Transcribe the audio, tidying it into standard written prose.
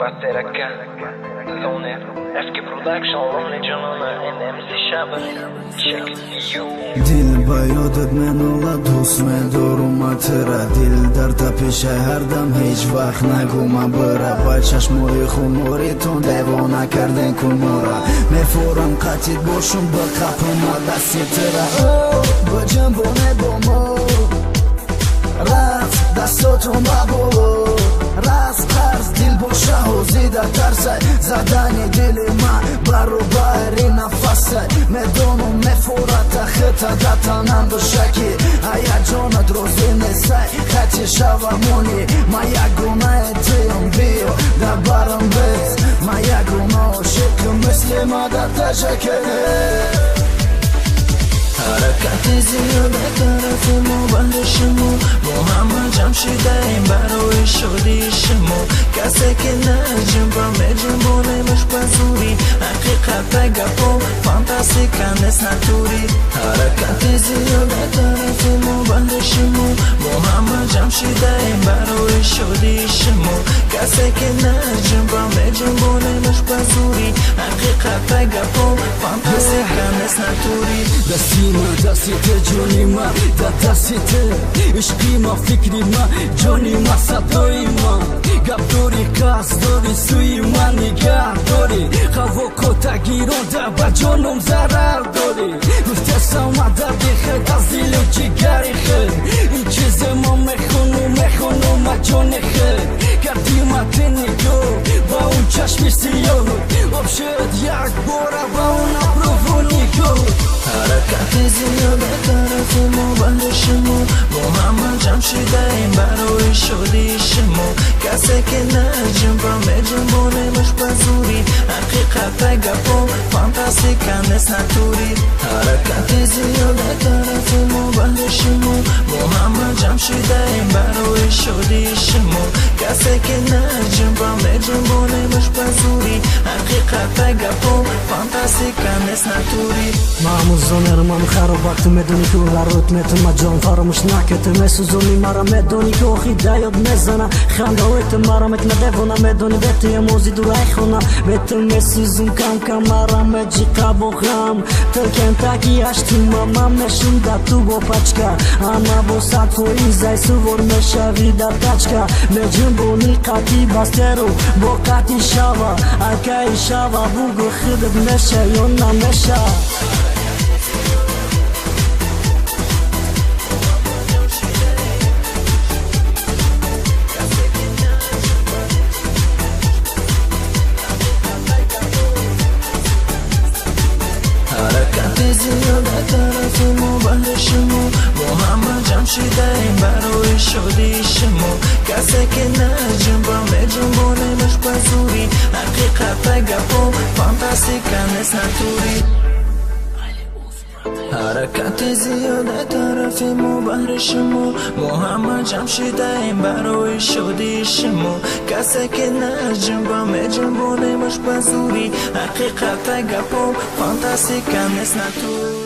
Bateraka, Loner, FK Production, Lonely Jonona, and MC Shaban. Check you. Dil ba yodad men ola do'st medorum atira Dil dar tapisha har dam hech vaqt naguma bira Ba chashmoyi khumori ton devona karden kun mora Meforam qatid boshum ba qapima dastitira Ba jambone bomo Raqs dastotum ba bolo Raz qarz dil bosha hozida tarsay Zadani dili ma barobari nafasay Medonum meforata khita datanam bashaki Hayajonat rozi nesay khati shavamoni Mayaguna etiyum biyo da baram bez Mayaguna shikl muslima da tashakere حرکت زیاد طرفمو بندشمو محمد جمشیدیم برای شدیشمو کسی که نجم با مجمونه مش بزوری حقیقت گپو فانتاستیکا نیست نتوری حرکت زیاد طرفمو بندشمو محمد جمشیدیم برای شدیشمو کسی که نجم با مجمونه مش بزوری حقیقت گپو فانتاستیکا نیست نتوری دستیت جونی ما دستیت عشقی ما فکری ما جونی ما صدای ما گپ دوری کس دوری سوی ما نگاه دوری خوا کتا گیرونده با جونم ضرر دوری گفته سامده بخیر از دل و جگری خیر این چیز ما میخونو ما جون خیر کردی ما تنگو با اون چشم سیاه آب شد یک باره با اون ابروونی گو حرکت زیاد طرفمو بندشمو محمد جمشیدیم برای شدیشمو کسی که نجم با مجمونه مش بزوری حقیقت گپو فانتاستیکا نیست نتوری حرکت زیاد طرفمو بندشمو محمد جمشیدیم برای شدیشمو کسی که نجم با مجمونه مش بزوری حقیقت گپو فانتاستیکا نیست نتوری Зонерман харобак медони ки ларот метма ҷон фаромӯш накет месӯзони мара медони ки охи даёд мезана хандаоит мара метна девона медони ветуя мози дурай хона вету месӯзум кам мара меджиқа бо ғам тилкентаки ашти мама мешунда ту бо пачка ана бо сад фоизай сувор мешави дар тачка меҷунбони қати бастеру бо қати шава акаи шава бугу хидиб меша ё намеша زیاد طرفمو بندشمو محمد جمشیدیم برای شدیشمو کسی که نجم با مجمونه مش بزوری حقیقت گپو فانتاستیکا نیست نتوری حرکت زیاد طرفمو بندشمو محمد جمشیدیم برای شدیشمو کسی که نجم با مجمونه مش بزوری حقیقت گپو فانتاستیکا نیست نتوری